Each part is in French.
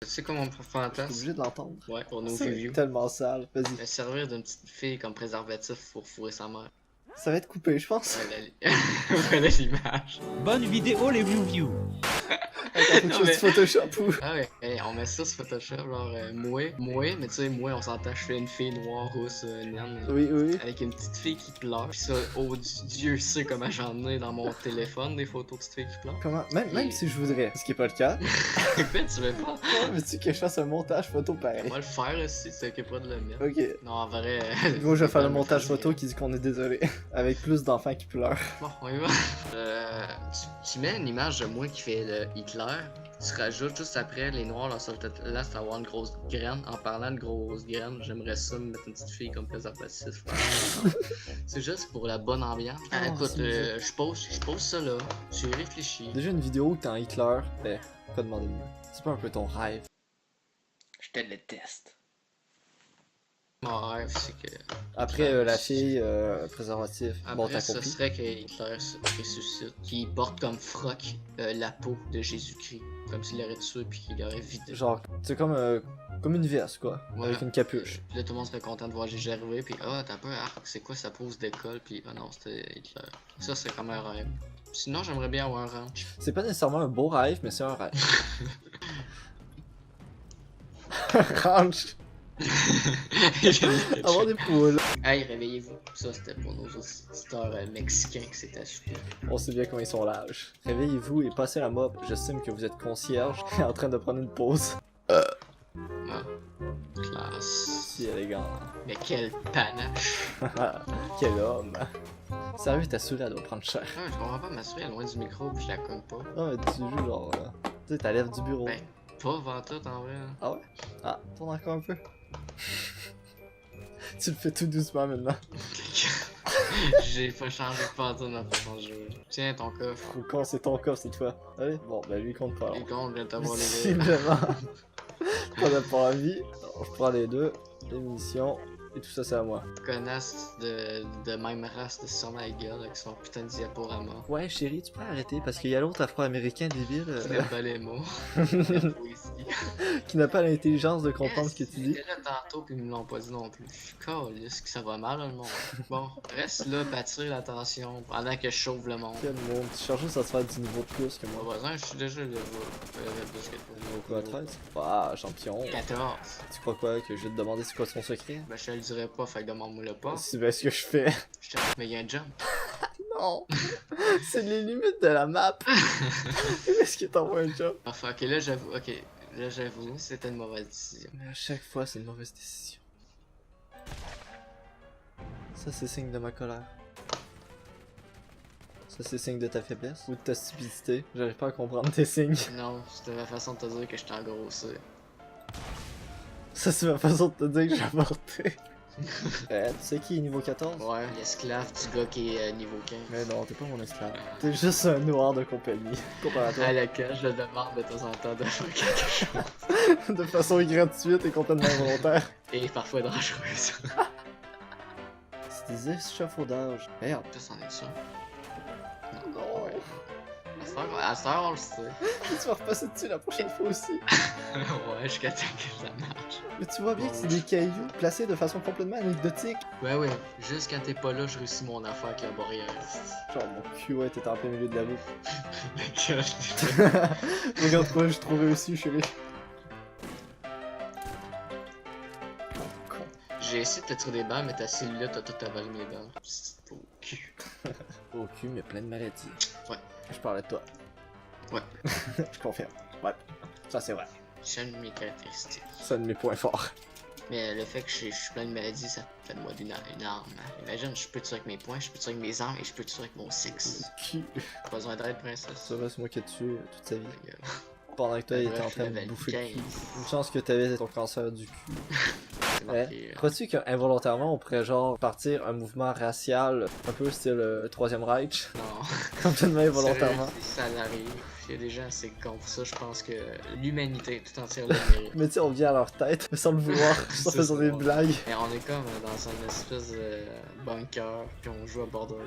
Tu sais quoi mon Je suis fantasme? obligé de l'entendre. Ouais, pour nos C'est views. tellement sale. Vas-y. Me servir d'une petite fille comme préservatif pour fourrer sa mère. Ça va être coupé, je pense. Voilà l'image. Bonne vidéo les views. Attends, faut que Non, je fasse mais- Photoshop ou. Ah ouais, hey, on met ça sur Photoshop, genre mouais, mais tu sais, mouais, on s'entend, je fais une fille noire, rousse, naine. Oui, oui. Avec une petite fille qui pleure. Pis ça, oh Dieu sait comment j'en ai dans mon téléphone des photos de petite fille qui pleure. Comment? Même si je voudrais, ce qui est pas le cas. Quoi, tu veux pas? Veux-tu que je fasse un montage photo On pareil? va le faire aussi, c'est que pas de le mettre. Ok. Non, en vrai. Moi, je vais faire le pas montage faire photo qui dit qu'on est désolé. Avec plus d'enfants qui pleurent. Bon, on y va. Tu mets une image de moi qui fait le Hitler. Tu rajoutes juste après les noirs là, là ça va avoir une grosse graine. En parlant de grosse graine, j'aimerais ça me mettre une petite fille comme préservatif. C'est juste pour la bonne ambiance. Ah, Oh, écoute, c'est je pose ça là. J'ai réfléchi. Déjà, une vidéo où t'es en Hitler, ben, pas demander de mieux. C'est pas un peu ton rêve. Je te le teste. Mon rêve, c'est que. Après, la fille, préservatif, bon, Après, t'as ce compris. serait que Hitler se ressuscite, qu'il porte comme froc la peau de Jésus-Christ, comme s'il l'aurait tué puis qu'il l'aurait vidé. Genre, c'est comme une veste, quoi. Ouais. Avec une capuche. Puis là, tout le monde serait content de voir Gégé arriver, puis ah, t'as peur, c'est quoi sa pose d'école, puis ah non, c'était Hitler. Ça, c'est comme un rêve. Sinon, j'aimerais bien avoir un ranch. C'est pas nécessairement un beau rêve, mais c'est un rêve. Ranch. Avoir des poules. Hey, réveillez-vous. Ça, c'était pour nos auditeurs mexicains que c'était super. On sait bien comment ils sont lâches. Réveillez-vous et passez la mop. J'estime que vous êtes concierge et en train de prendre une pause. Ah, classe. Si élégant. Mais quel panache. Quel homme. Sérieux, ta souris, elle doit prendre cher. Ouais, je comprends pas, ma souris est loin du micro, puis je la cogne pas. Non, mais tu joues genre. Tu sais, ta lèvre du bureau. Ben, pas avant tout en vrai. Hein. Ah ouais? Ah, tourne encore un peu. Tu le fais tout doucement maintenant. J'ai pas changé de pantoute ma façon de jouer. Tiens ton coffre. Ou quand c'est ton coffre cette fois. Allez, bon, ben lui il compte pas. Les comptes viennent t'avoir les Visiblement. T'en as pas envie. Alors, je prends les deux, les munitions, et tout ça c'est à moi. connasses de même race de sur ma gueule avec son putain de diaporama. Ouais, chérie, tu peux arrêter parce qu'il y a l'autre afro-américain débile Qui n'aime pas les mots. qui n'a pas l'intelligence de comprendre ce que tu dis. J'étais là tantôt puis ils me l'ont pas dit non plus. Je suis calisse que ça va mal le monde. Bon, reste là pour attirer l'attention pendant que je chauffe le monde. Quel monde. Tu cherches juste à se faire du niveau de plus que Mon moi. voisin, je suis déjà le plus que Niveau quoi, 13? Ah, champion. 14. Tu crois quoi, que je vais te demander c'est quoi son secret? Ben je te le dirai pas, fait que demande-moi le pas. C'est bien ce que je fais. Je te... Mais y'a un jump. Non! C'est les limites de la map! Est-ce que t'envoies un job? Enfin, ok, là j'avoue, c'était une mauvaise décision. Mais à chaque fois, c'est une mauvaise décision. Ça, c'est signe de ma colère. Ça, c'est signe de ta faiblesse ou de ta stupidité. J'arrive pas à comprendre tes signes. Non, c'était ma façon de te dire que je t'ai engrossé. Ça, c'est ma façon de te dire que j'ai avorté. Tu sais qui est niveau 14? Ouais, l'esclave du gars qui est niveau 15. Mais non, t'es pas mon esclave. T'es juste un noir de compagnie. Comparé à toi. À laquelle je demande de temps en temps de faire quelque chose. De façon gratuite et complètement involontaire. Et parfois dangereuse. C'est des échafaudages. Merde. Ça, c'en est sûr. Non. Ouais. À cette heure, on le sait. Tu vas repasser dessus la prochaine fois aussi. Ouais, jusqu'à temps que ça marche. Mais tu vois bien que c'est des cailloux placés de façon complètement anecdotique. Ouais, juste quand t'es pas là, je réussis mon affaire avec la barrière. Genre mon cul, ouais, t'étais en plein milieu de la route. La gueule. Regarde quoi, j'ai trop réussi, chérie. J'ai essayé de te tirer des balles, mais ta cellule t'as tout avalé mes balles. C'est au cul. Au cul, mais plein de maladies. Ouais. Je parlais de toi. Ouais. Je confirme. Ouais. Ça, c'est vrai. C'est une de mes caractéristiques. C'est un de mes points forts. Mais le fait que je suis plein de maladies, ça fait de moi une arme. Imagine, je peux tuer avec mes poings, je peux tuer avec mes armes et je peux tuer avec mon sexe. Cul. Pas besoin d'aide, princesse. Ça va, c'est moi qui ai tué toute sa vie. Ta gueule. Pendant que toi, il était en Bref, train de level bouffer le cul. 15. Une chance que t'avais ton cancer du cul. C'est marqué, Crois-tu qu'involontairement, on pourrait genre partir un mouvement racial, un peu style Troisième Reich, Non. complètement involontairement? Sérieux, si ça l'arrive, Il y a des gens assez cons pour ça, je pense que l'humanité tout entière le mérite. Mais tu sais, on vient à leur tête, sans le vouloir, juste en C'est faisant ça. des blagues. Et on est comme dans une espèce de bunker, puis on joue à Borderlands.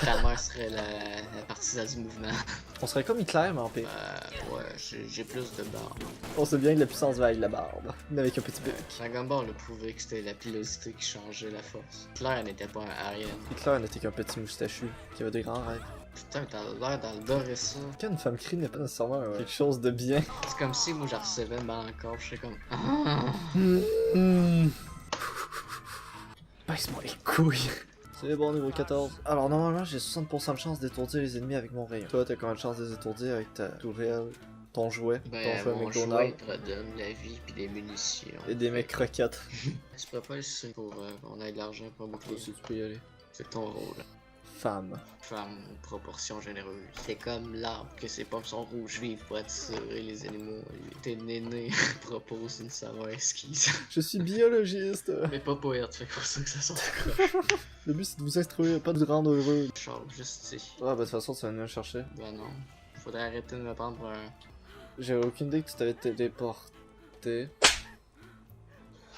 Ta mère serait la partisane du mouvement. On serait comme Hitler, mais en pire. Ouais, j'ai plus de barbe. On sait bien que la puissance va avec la barbe, mais avec un petit bec. Dragon Ball a prouvé que c'était la pilosité qui changeait la force. Hitler n'était pas un Aryan. Hitler n'était qu'un petit moustachu, qui avait de grands rêves. Putain, t'as l'air d'adorer ça. Quand une femme crie n'est pas nécessairement quelque chose de bien. C'est comme si moi je recevais une balle encore, je serais comme. Baisse-moi les couilles. C'est bon, niveau 14. Alors, normalement, j'ai 60% de chance d'étourdir les ennemis avec mon rayon. Toi, t'as combien de chance de les étourdir avec ta tourelle, ton jouet, Ben, ton jouet mon jouet McDonald's te redonne la vie pis des munitions. et des mecs croquettes. Tu peux pas laisser pour on ait de l'argent pour boucler. Si tu peux y aller. C'est ton rôle. Femme. Femme aux proportions généreuses. C'est comme l'arbre que ses pommes sont rouges vives pour attirer les animaux. T'es néné propose une saveur esquisse. Je suis biologiste. Mais pas poète, fait pour ça que ça sort Le but, c'est de vous instruire, pas de rendre heureux. Charles, juste ici. Ah, bah, de toute façon, tu vas venir me chercher. Ben non. Faudrait arrêter de me prendre pour un. J'avais aucune idée que tu t'avais téléporté.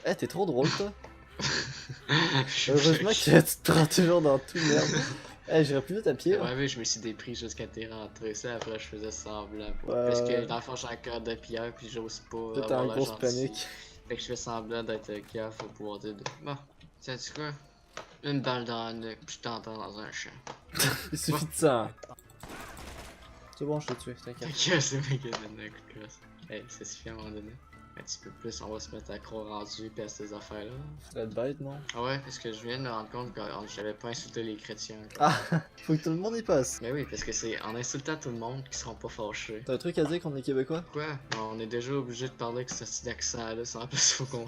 Eh, t'es trop drôle, toi. Heureusement que tu te prends toujours dans tout, merde. Eh, j'irais plus vite à pied. Ouais, mais je me suis dépris jusqu'à t'es rentré. Ça, après, je faisais semblant. Ouais, Parce ouais. que dans le fond, j'ai un cœur de pierre, puis j'ose pas. Là, t'as avoir une la grosse gentille. panique. Fait que je fais semblant d'être cave pour pouvoir dire de. Bon, sais-tu quoi? Une balle dans la nuque, puis je t'entends dans un champ. Il suffit de ça. C'est bon, je t'ai tué, t'inquiète. Ok, c'est mec qui a donné un coup de crosse. Hey, ça suffit à un moment donné. Un petit peu plus, on va se mettre à croire rendu pis à ces affaires-là. Faudrait être bête, non? Ah ouais, parce que je viens de me rendre compte que j'avais pas insulté les chrétiens. Ah, faut que tout le monde y passe. Mais oui, parce que c'est en insultant tout le monde qu'ils seront pas fâchés. T'as un truc à dire qu'on est québécois? Quoi? On est déjà obligé de parler avec ce style d'accent-là, sans plus faut qu'on.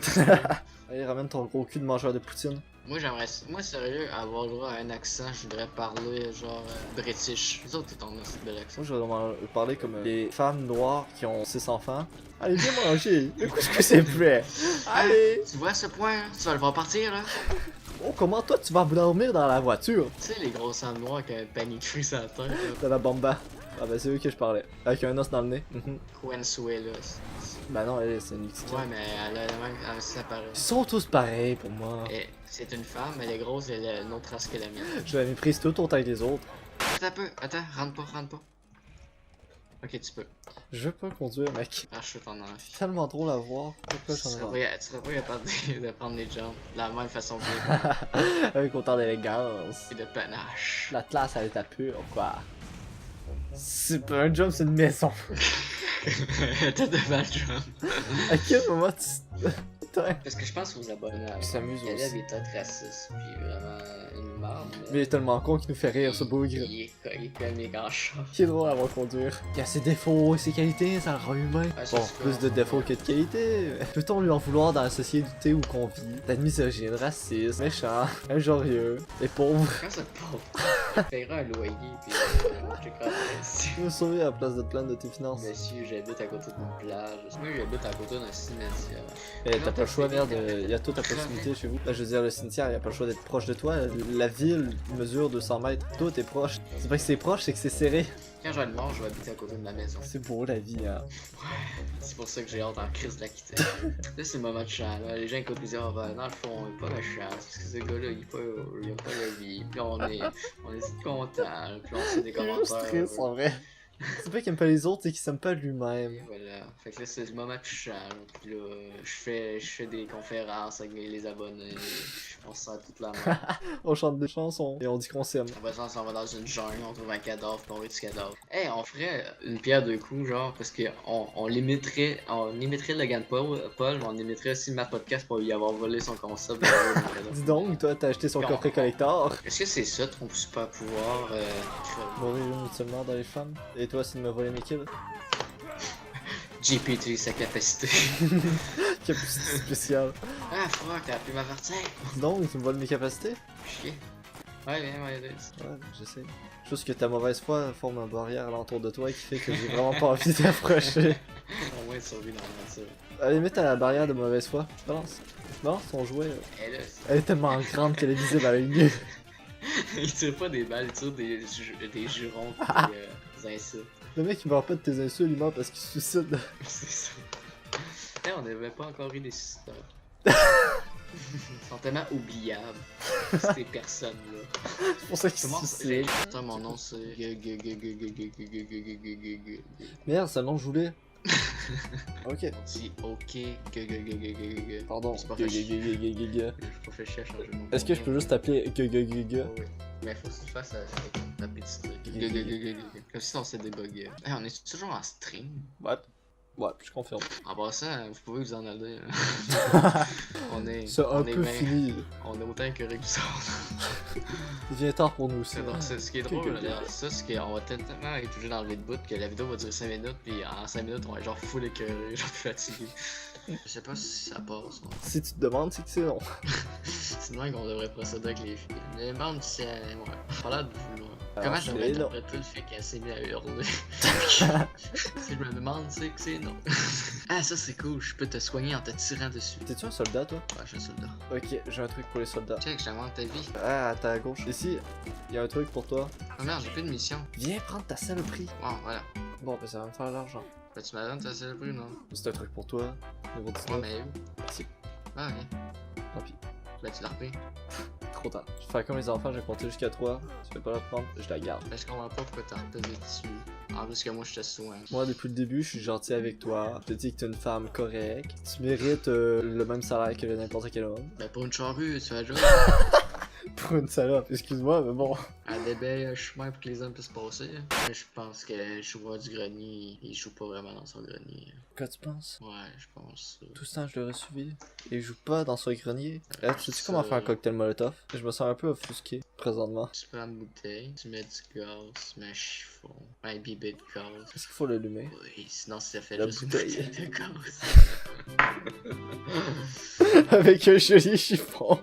Allez, ramène ton gros cul de mangeur de poutine. Moi j'aimerais, moi sérieux, avoir le droit à un accent, je voudrais parler genre british. Les autres, t'es en assez bel accent. Moi, je voudrais parler comme les femmes noires qui ont 6 enfants. Allez, viens manger, le couscous c'est prêt. Allez! Tu vois ce point, hein? Tu vas le voir partir là? Oh, comment toi tu vas dormir dans la voiture? Tu sais, les grosses femmes noires qui ont un panier de fruits sur la tête là. T'as la bomba. Ah bah c'est eux que je parlais. Avec un os dans le nez. Consuela. Bah non, elle c'est une Mexicaine. Ouais, mais elle a la même. Elle ça paraît. Ils sont tous pareils pour moi. Et c'est une femme, elle est grosse, elle a une autre race que la mienne. Je la méprise tout autant que les autres. Attends un peu, attends, rentre pas. Ok, tu peux. Je veux pas conduire, mec. Ah, je suis en envie. C'est tellement drôle à voir. Pourquoi Tu j'en ai serais pas capable de prendre les jambes de la même façon que les marre? Avec autant d'élégance. et de panache. La classe, elle est à pure, quoi. C'est pas un jump, c'est une maison. T'as de mal jambes. À quel moment tu... Putain. Parce que je pense aux abonnés. Ils s'amusent Il y a aussi. des tas de racistes, puis vraiment une marde. Mais il est tellement con qu'il nous fait rire, ce bougre. Il est comique en chat. Qui est drôle à voir conduire. Il a ses défauts et ses qualités, ça le rend humain. Ouais, ça, Bon, c'est plus cool. de défauts que de qualités. Peut-on lui en vouloir dans la société où qu'on vit? D'être misogyne, raciste, méchant, injurieux et pauvre. Quand ça te porte, tu paieras un loyer, puis je te crois. Tu veux sauver à la place de te plaindre de tes finances. Monsieur, j'habite à côté d'une plage. Moi, j'habite à côté d'un cimetière. Eh, t'as pas le choix, merde, il y a toute la proximité chez vous. Là, je veux dire, le cimetière, il a pas le choix d'être proche de toi. La ville mesure 200 mètres. Tout est proche. C'est pas que c'est proche, c'est que c'est serré. Quand je vais être mort, je vais habiter à côté de ma maison. C'est beau la vie, hein. C'est pour ça que j'ai hâte en crise de la quitter. Là, c'est le moment de chant. Là. Les gens écoutent et disent, oh, ben, dans le fond, il est pas méchant. Parce que ce gars-là, il a pas la vie. Puis on est contents. Puis on fait des C'est juste commentaires. triste, en vrai. C'est pas qu'il aime pas les autres, c'est qu'il s'aime pas lui-même. Et voilà. Fait que là, c'est le moment de chant. Puis là, je fais des conférences avec les abonnés. On se sent toute la main. On chante des chansons et on dit qu'on s'aime. On va dans une jungle, on trouve un cadavre, puis on rit du cadavre. Hey, on ferait une pierre deux coups, genre, parce que on limiterait Logan Paul, mais on limiterait aussi ma podcast pour lui avoir volé son concept. Dis donc, toi, t'as acheté son Non. coffret collector. Est-ce que c'est ça ton super pouvoir? Mourir mutuellement dans les femmes. Et toi, c'est de me voler mes kills. JP utilise sa capacité. Capacité spéciale. Ah, fuck, t'as pu m'avertir. Dis donc, tu me voles mes capacités? Chier. Ouais, viens, Ouais, j'essaie. Juste que ta mauvaise foi forme une barrière alentour de toi qui fait que j'ai vraiment pas envie d'approcher. Au moins, survie dans la nature. Allez, mets ta barrière de mauvaise foi. Balance. Balance ton jouet. Et là, Elle est tellement grande qu'elle est visible à l'œil nu. il tire pas des balles, il tire des jurons pis des insultes. Le mec il meurt pas de tes insultes, il meurt parce qu'il se suicide. C'est ça. Hey, on n'avait pas encore eu des suicidaires. Ils sont tellement oubliables, ces personnes-là. C'est pour ça qu'il se Comment suicide. Putain, mon nom c'est... Merde, c'est un nom que je voulais. Ok. On dit ok, Pardon. C'est pas fait chier. Gugugugugugugu. J'ai pas fait chier à changer mon nom. Est-ce que je peux juste t'appeler Gugugugugu? Oui. Mais faut que tu le fasses avec ta petite... Comme si on s'est débugué. Hey, on est toujours en stream. Ouais. Ouais, je confirme. En passant, vous pouvez vous en aller. On est... C'est un on est peu bien- fini. On est autant écœurés que ça. Il vient tard pour nous aussi. C'est ce qui est drôle, là, ça, c'est qu'on va tellement être obligé d'enlever de bout que la vidéo va durer 5 minutes, puis en 5 minutes, on va être genre full écœuré, genre fatigué. Je sais pas si ça passe. Non. Si tu te demandes, c'est que c'est non. C'est dingue qu'on devrait procéder avec les filles. Les bandes, c'est. Ouais. Pas l'air de vouloir. Alors, Comment je devrais c'est non. interpréter le fait qu'elle s'est mise à hurler? Si je me demande, c'est que c'est non. Ah, ça c'est cool, je peux te soigner en te tirant dessus. T'es-tu un soldat, toi? Ouais, je suis un soldat. Ok, j'ai un truc pour les soldats. Check, je t'invente ta vie. Ah, à ta gauche. Ici, il y a un truc pour toi. Oh merde, j'ai plus de mission. Viens prendre ta saloperie. Bon, voilà. Bon, ben ça va me faire l'argent. Ben, tu m'as donné ta célébrité, non? C'est un truc pour toi. Numéro 19. Ouais, mais où? Merci. Ah, ok. Tant pis. Ben, tu l'as repris. Trop tard. Je vais faire comme les enfants, j'ai compté jusqu'à 3. Tu veux pas la prendre, je la garde. Ben, je comprends pas pourquoi t'as repesé dessus. En plus que moi, je te soigne. Moi, depuis le début, je suis gentil avec toi. Je te dis que t'es une femme correcte. Tu mérites le même salaire que n'importe quel homme. Ben, pour une charrue, tu vas jouer. Pour une salope, excuse-moi, mais bon. Elle débelle un chemin pour que les hommes puissent passer. Mais je pense que le joueur du grenier, il joue pas vraiment dans son grenier. Quoi tu penses? Ouais, je pense. Tout ce temps, je l'aurais suivi. Et il joue pas dans son grenier. Tu sais-tu Ça- comment faire un cocktail molotov? Je me sens un peu offusqué, présentement. Tu prends une bouteille, tu mets du gaz, tu mets un chiffon, un bibé de gaz. Est-ce qu'il faut l'allumer? Oui, sinon ça fait La juste une bouteille. bouteille de gaz. Avec un joli chiffon.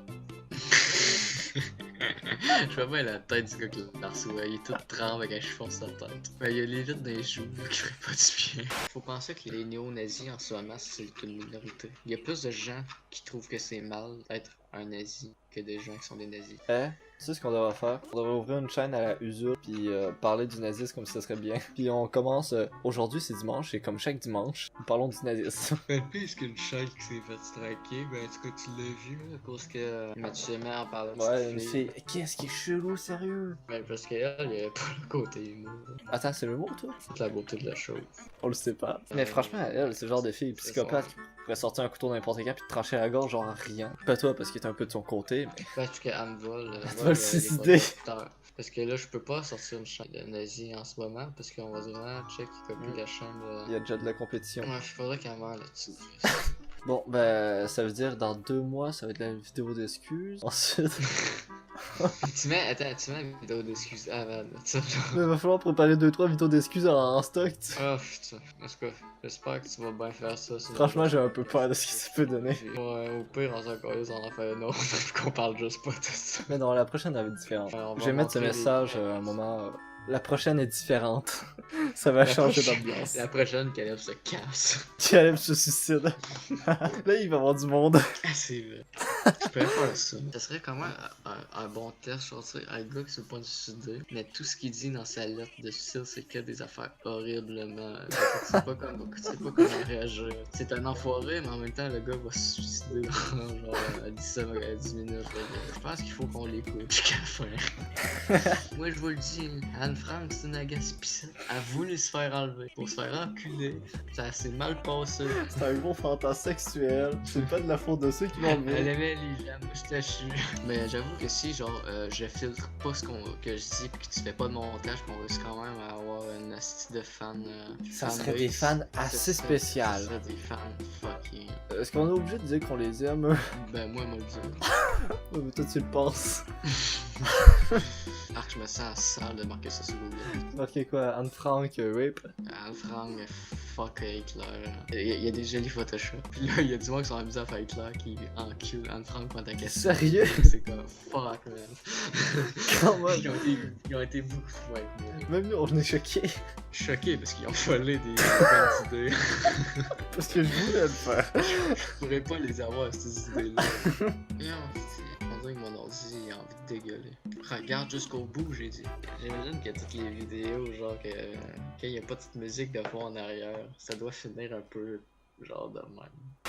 Je vois bien la tête du gars qui l'a reçu, il est tout tremble avec un chiffon sur sa tête. Mais il y a les vitres dans les joues qui ferait pas du bien. Faut penser que les néo-nazis en ce moment, c'est une minorité. Il y a plus de gens qui trouvent que c'est mal d'être un nazi que des gens qui sont des nazis. Tu sais ce qu'on devrait faire? On devrait ouvrir une chaîne à la Usul, puis parler du nazisme comme si ça serait bien. Puis on commence, aujourd'hui c'est dimanche, et comme chaque dimanche, nous parlons du nazisme. Ben, puisqu'une chaîne qui s'est fait striker, ben, est-ce que tu l'as vu, là, parce que Mathieu Aimé en parlait de Ouais, cette une fille, qu'est-ce qui est chelou, sérieux? Ben, parce qu'elle, il y avait pas le côté humour. Attends, c'est le mot, toi? C'est la beauté de la chose. On le sait pas. Mais franchement, elle, c'est le genre de fille psychopathe qui pourrait sortir un couteau dans n'importe quand puis te trancher la gorge genre rien. Pas toi parce que t'es un peu de son côté, mais... Parce qu'elle me vole. va le suicider. Parce que là, je peux pas sortir une chaîne de nazi en ce moment, parce qu'on va vraiment check qui copie la chaîne de... Il y a déjà de la compétition. Ouais, il faudrait qu'elle meure là-dessus. Bon, ben, ça veut dire dans 2 mois, ça va être la vidéo d'excuses. Ensuite, tu mets une vidéo d'excuses avant, tu sais, genre... il va falloir préparer 2-3 vidéos d'excuses en stock. Oh putain, en tout cas, j'espère que tu vas bien faire ça. sinon- Franchement, j'ai un peu peur de ce que ça peut donner. Ouais, au pire, on s'en calisse, on en fait un autre, qu'on parle juste pas de ça. Mais non, la prochaine, elle va être différente. Ouais, on va Je vais mettre ce montrer message les- à un moment. La prochaine est différente. Ça va changer d'ambiance. La prochaine, Caleb se casse. Caleb se suicide. Là, il va y avoir du monde. Ah, c'est vrai. Je pourrais faire ça. Ça serait comment un bon test, je sais, un gars qui se point de suicider, mais tout ce qu'il dit dans sa lettre de suicide, c'est que des affaires horriblement. Tu sais pas comment réagir. C'est un enfoiré, mais en même temps, le gars va se suicider dans genre 10 minutes. Je pense qu'il faut qu'on l'écoute jusqu'à la fin. Moi, je vous le dis, Anne Frank, c'est une agace pissette. Elle a voulu se faire enlever pour se faire enculer. Ça s'est mal passé. C'est un gros fantasme sexuel. C'est pas de la faute de ceux qui l'ont Elle vu. aimait les lames moustachus. Mais j'avoue que si, genre, je filtre pas ce que je dis pis que tu fais pas de montage, qu'on risque quand même à avoir une astuce de fans. Ça serait des fans assez spéciales. Ça serait des fans fucking. Est-ce qu'on est obligé de dire qu'on les aime? Ben, moi, le dire. Ouais, mais toi, tu le penses. Alors que je me sens sale de marquer ça sur Google. Marqué quoi? Anne Frank, rape? Anne Frank, fuck Hitler. Il y a des jolis Photoshop. Puis là, il y a du monde qui sont amusés à faire Hitler qui encule Anne Frank pendant ta question. Sérieux? C'est comme fuck, man. Quand même. Ils ont été beaucoup trop avec moi. Même nous, on est choqués. Je suis choqué parce qu'ils ont volé des bonnes idées. Parce que je voulais le faire. Je pourrais pas les avoir, ces idées-là. Et on dirait swing mon ordi, il a envie de dégueuler. Regarde jusqu'au bout, j'ai dit. J'imagine que toutes les vidéos, genre que quand il n'y a pas de petite musique de fond en arrière, ça doit finir un peu genre de même.